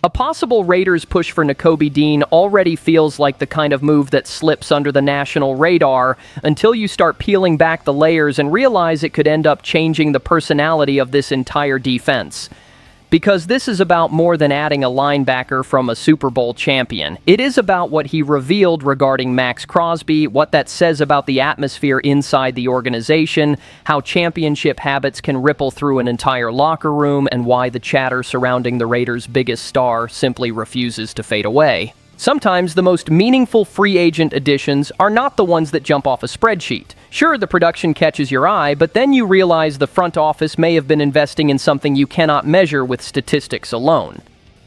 A possible Raiders push for Nakobe Dean already feels like the kind of move that slips under the national radar until you start peeling back the layers and realize it could end up changing the personality of this entire defense. Because this is about more than adding a linebacker from a Super Bowl champion. It is about what he revealed regarding Maxx Crosby, what that says about the atmosphere inside the organization, how championship habits can ripple through an entire locker room, and why the chatter surrounding the Raiders' biggest star simply refuses to fade away. Sometimes the most meaningful free agent additions are not the ones that jump off a spreadsheet. Sure, the production catches your eye, but then you realize the front office may have been investing in something you cannot measure with statistics alone.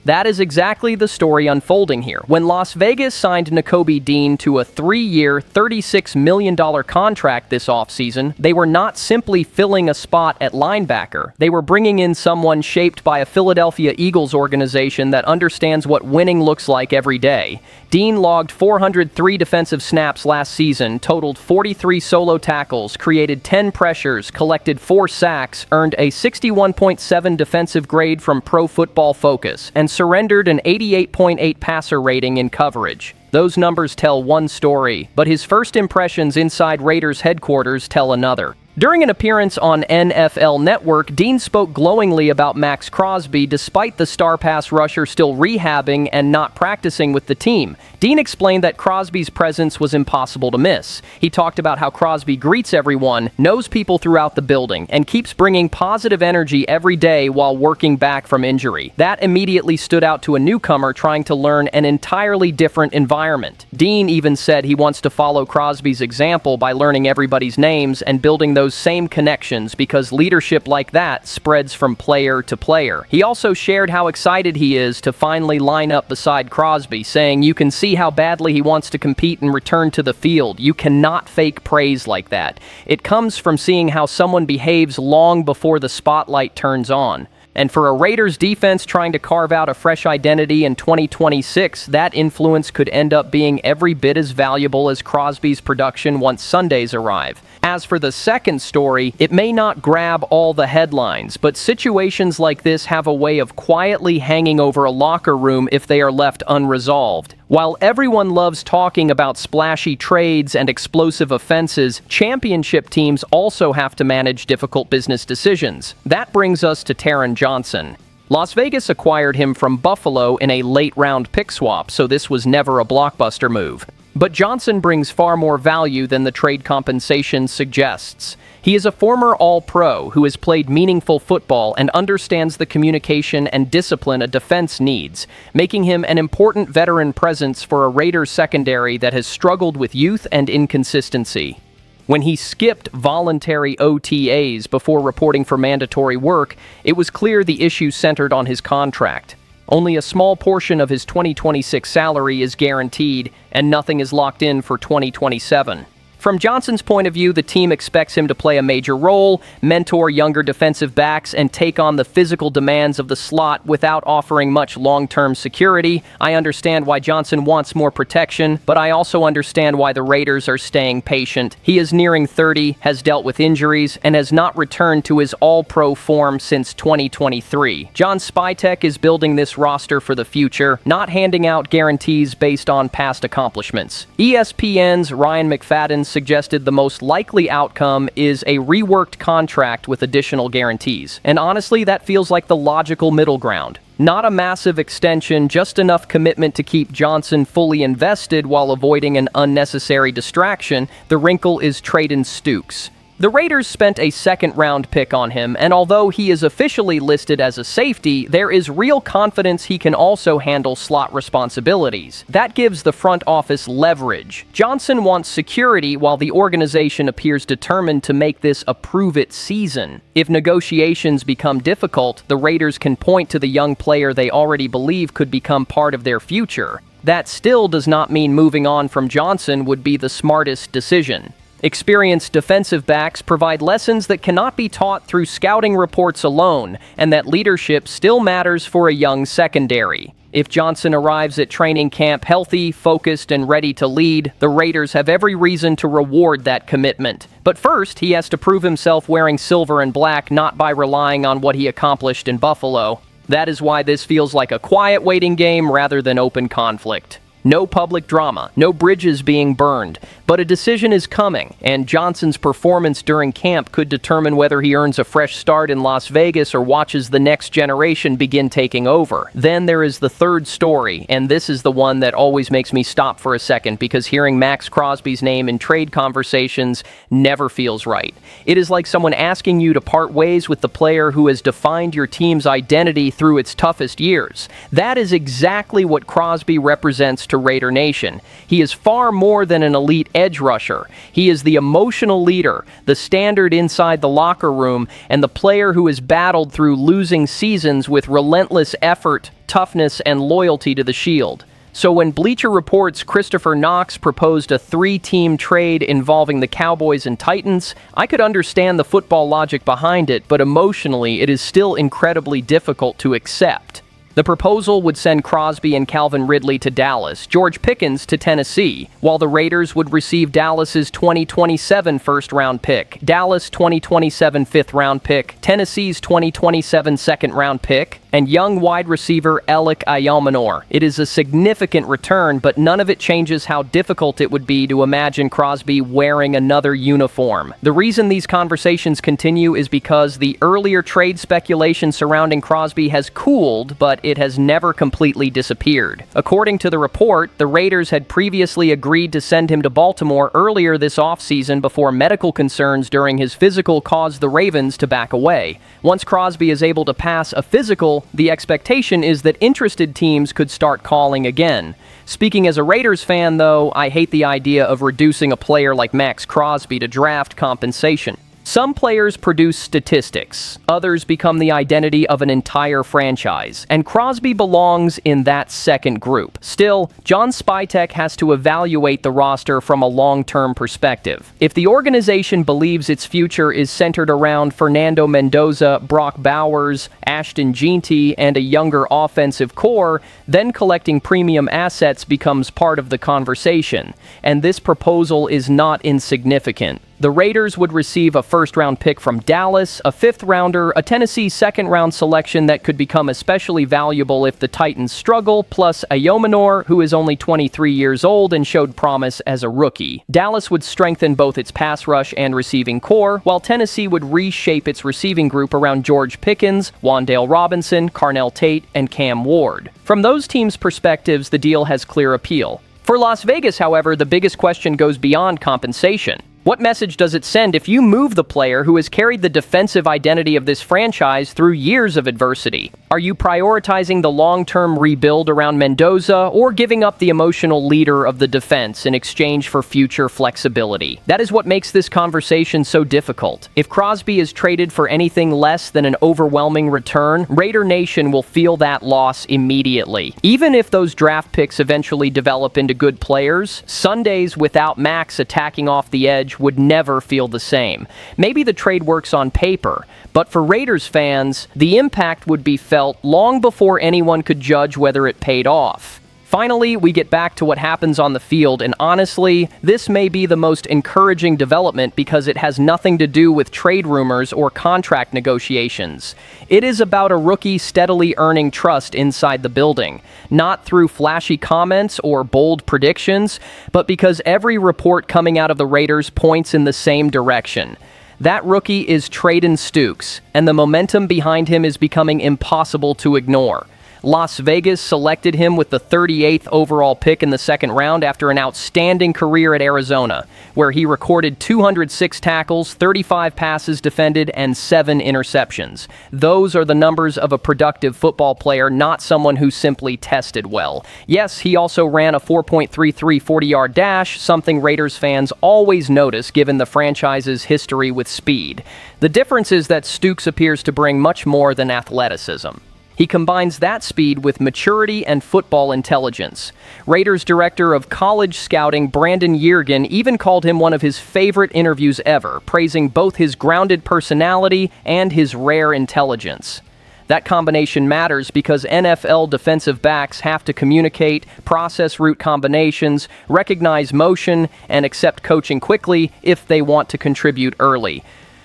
That is exactly the story unfolding here. When Las Vegas signed Nakobe Dean to a 3-year, $36 million contract this offseason, they were not simply filling a spot at linebacker. They were bringing in someone shaped by a Philadelphia Eagles organization that understands what winning looks like every day. Dean logged 403 defensive snaps last season, totaled 43 solo tackles, created 10 pressures, collected 4 sacks, earned a 61.7 defensive grade from Pro Football Focus, and surrendered an 88.8 passer rating in coverage. Those numbers tell one story, but his first impressions inside Raiders headquarters tell another. During an appearance on NFL Network, Dean spoke glowingly about Maxx Crosby despite the star pass rusher still rehabbing and not practicing with the team. Dean explained that Crosby's presence was impossible to miss. He talked about how Crosby greets everyone, knows people throughout the building, and keeps bringing positive energy every day while working back from injury. That immediately stood out to a newcomer trying to learn an entirely different environment. Dean even said he wants to follow Crosby's example by learning everybody's names and building those same connections because leadership like that spreads from player to player. He also shared how excited he is to finally line up beside Crosby, saying you can see how badly he wants to compete and return to the field. You cannot fake praise like that. It comes from seeing how someone behaves long before the spotlight turns on. And for a Raiders defense trying to carve out a fresh identity in 2026, that influence could end up being every bit as valuable as Crosby's production once Sundays arrive. As for the second story, it may not grab all the headlines, but situations like this have a way of quietly hanging over a locker room if they are left unresolved. While everyone loves talking about splashy trades and explosive offenses, championship teams also have to manage difficult business decisions. That brings us to Taron Johnson. Las Vegas acquired him from Buffalo in a late-round pick swap, so this was never a blockbuster move. But Johnson brings far more value than the trade compensation suggests. He is a former All-Pro who has played meaningful football and understands the communication and discipline a defense needs, making him an important veteran presence for a Raiders secondary that has struggled with youth and inconsistency. When he skipped voluntary OTAs before reporting for mandatory work, it was clear the issue centered on his contract. Only a small portion of his 2026 salary is guaranteed, and nothing is locked in for 2027. From Johnson's point of view, the team expects him to play a major role, mentor younger defensive backs, and take on the physical demands of the slot without offering much long-term security. I understand why Johnson wants more protection, but I also understand why the Raiders are staying patient. He is nearing 30, has dealt with injuries, and has not returned to his all-pro form since 2023. John Spytek is building this roster for the future, not handing out guarantees based on past accomplishments. ESPN's Ryan McFadden suggested the most likely outcome is a reworked contract with additional guarantees. And honestly, that feels like the logical middle ground. Not a massive extension, just enough commitment to keep Johnson fully invested while avoiding an unnecessary distraction. The wrinkle is Treydan Stukes. The Raiders spent a second-round pick on him, and although he is officially listed as a safety, there is real confidence he can also handle slot responsibilities. That gives the front office leverage. Johnson wants security while the organization appears determined to make this a prove-it season. If negotiations become difficult, the Raiders can point to the young player they already believe could become part of their future. That still does not mean moving on from Johnson would be the smartest decision. Experienced defensive backs provide lessons that cannot be taught through scouting reports alone, and that leadership still matters for a young secondary. If Johnson arrives at training camp healthy, focused, and ready to lead, the Raiders have every reason to reward that commitment. But first, he has to prove himself wearing silver and black, not by relying on what he accomplished in Buffalo. That is why this feels like a quiet waiting game rather than open conflict. No public drama, no bridges being burned, but a decision is coming, and Johnson's performance during camp could determine whether he earns a fresh start in Las Vegas or watches the next generation begin taking over. Then there is the third story, and this is the one that always makes me stop for a second because hearing Maxx Crosby's name in trade conversations never feels right. It is like someone asking you to part ways with the player who has defined your team's identity through its toughest years. That is exactly what Crosby represents to Raider Nation. He is far more than an elite edge rusher. He is the emotional leader, the standard inside the locker room, and the player who has battled through losing seasons with relentless effort, toughness, and loyalty to the Shield. So when Bleacher reports Kristopher Knox proposed a 3-team trade involving the Cowboys and Titans, I could understand the football logic behind it, but emotionally it is still incredibly difficult to accept. The proposal would send Crosby and Calvin Ridley to Dallas, George Pickens to Tennessee, while the Raiders would receive Dallas's 2027 first-round pick, Dallas' 2027 fifth-round pick, Tennessee's 2027 second-round pick, and young wide receiver Elic Ayomanor. It is a significant return, but none of it changes how difficult it would be to imagine Crosby wearing another uniform. The reason these conversations continue is because the earlier trade speculation surrounding Crosby has cooled, but it has never completely disappeared. According to the report, the Raiders had previously agreed to send him to Baltimore earlier this offseason before medical concerns during his physical caused the Ravens to back away. Once Crosby is able to pass a physical, the expectation is that interested teams could start calling again. Speaking as a Raiders fan, though, I hate the idea of reducing a player like Maxx Crosby to draft compensation. Some players produce statistics, others become the identity of an entire franchise, and Crosby belongs in that second group. Still, John Spytek has to evaluate the roster from a long-term perspective. If the organization believes its future is centered around Fernando Mendoza, Brock Bowers, Ashton, Jeanty, and a younger offensive core, then collecting premium assets becomes part of the conversation, and this proposal is not insignificant. The Raiders would receive a first-round pick from Dallas, a fifth-rounder, a Tennessee second-round selection that could become especially valuable if the Titans struggle, plus Ayomanor, who is only 23 years old and showed promise as a rookie. Dallas would strengthen both its pass rush and receiving core, while Tennessee would reshape its receiving group around George Pickens, Wan'Dale Robinson, Carnell Tate, and Cam Ward. From those teams' perspectives, the deal has clear appeal. For Las Vegas, however, the biggest question goes beyond compensation. What message does it send if you move the player who has carried the defensive identity of this franchise through years of adversity? Are you prioritizing the long-term rebuild around Mendoza or giving up the emotional leader of the defense in exchange for future flexibility? That is what makes this conversation so difficult. If Crosby is traded for anything less than an overwhelming return, Raider Nation will feel that loss immediately. Even if those draft picks eventually develop into good players, Sundays without Maxx attacking off the edge would never feel the same. Maybe the trade works on paper, but for Raiders fans, the impact would be felt long before anyone could judge whether it paid off. Finally, we get back to what happens on the field, and honestly, this may be the most encouraging development because it has nothing to do with trade rumors or contract negotiations. It is about a rookie steadily earning trust inside the building, not through flashy comments or bold predictions, but because every report coming out of the Raiders points in the same direction. That rookie is Treydan Stukes, and the momentum behind him is becoming impossible to ignore. Las Vegas selected him with the 38th overall pick in the second round after an outstanding career at Arizona, where he recorded 206 tackles, 35 passes defended, and 7 interceptions. Those are the numbers of a productive football player, not someone who simply tested well. Yes, he also ran a 4.33 40-yard dash, something Raiders fans always notice given the franchise's history with speed. The difference is that Stukes appears to bring much more than athleticism. He combines that speed with maturity and football intelligence. Raiders director of college scouting Brandon Yergin even called him one of his favorite interviews ever, praising both his grounded personality and his rare intelligence. That combination matters because NFL defensive backs have to communicate, process route combinations, recognize motion, and accept coaching quickly if they want to contribute early.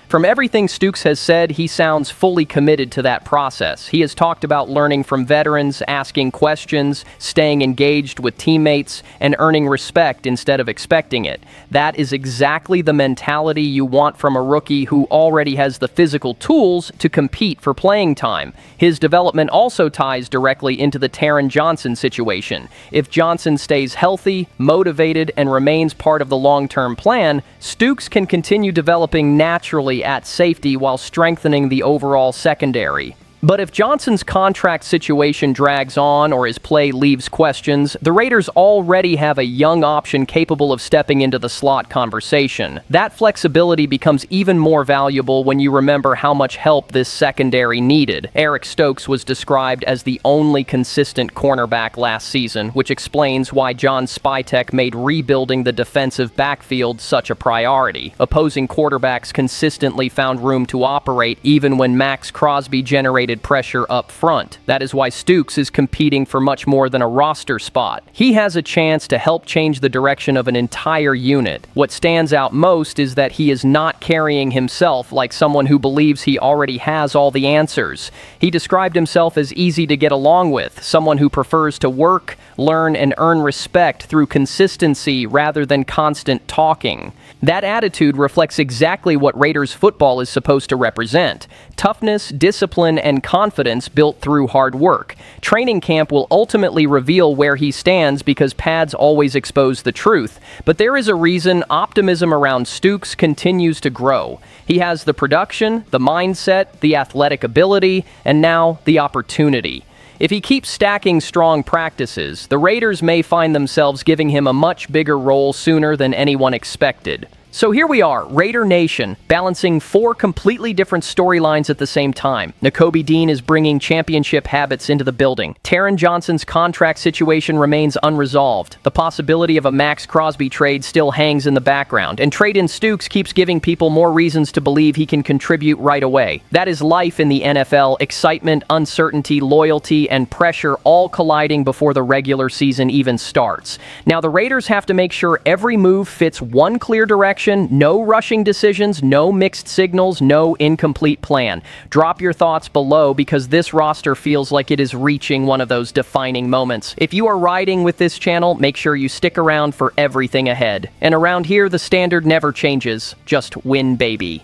From everything Stukes has said, he sounds fully committed to that process. He has talked about learning from veterans, asking questions, staying engaged with teammates, and earning respect instead of expecting it. That is exactly the mentality you want from a rookie who already has the physical tools to compete for playing time. His development also ties directly into the Taron Johnson situation. If Johnson stays healthy, motivated, and remains part of the long-term plan, Stukes can continue developing naturally at safety while strengthening the overall secondary. But if Johnson's contract situation drags on or his play leaves questions, the Raiders already have a young option capable of stepping into the slot conversation. That flexibility becomes even more valuable when you remember how much help this secondary needed. Eric Stokes was described as the only consistent cornerback last season, which explains why John Spytek made rebuilding the defensive backfield such a priority. Opposing quarterbacks consistently found room to operate even when Maxx Crosby generated pressure up front. That is why Stukes is competing for much more than a roster spot. He has a chance to help change the direction of an entire unit. What stands out most is that he is not carrying himself like someone who believes he already has all the answers. He described himself as easy to get along with, someone who prefers to work, learn, and earn respect through consistency rather than constant talking. That attitude reflects exactly what Raiders football is supposed to represent: toughness, discipline, and confidence built through hard work. Training camp will ultimately reveal where he stands because pads always expose the truth, but there is a reason optimism around Stukes continues to grow. He has the production, the mindset, the athletic ability, and now the opportunity. If he keeps stacking strong practices, the Raiders may find themselves giving him a much bigger role sooner than anyone expected. So here we are, Raider Nation, balancing 4 completely different storylines at the same time. Nakobe Dean is bringing championship habits into the building. Taron Johnson's contract situation remains unresolved. The possibility of a Maxx Crosby trade still hangs in the background, and Treydan Stukes keeps giving people more reasons to believe he can contribute right away. That is life in the NFL: excitement, uncertainty, loyalty, and pressure all colliding before the regular season even starts. Now the Raiders have to make sure every move fits one clear direction. No rushing decisions, no mixed signals, no incomplete plan. Drop your thoughts below because this roster feels like it is reaching one of those defining moments. If you are riding with this channel, make sure you stick around for everything ahead. And around here, the standard never changes. Just win, baby.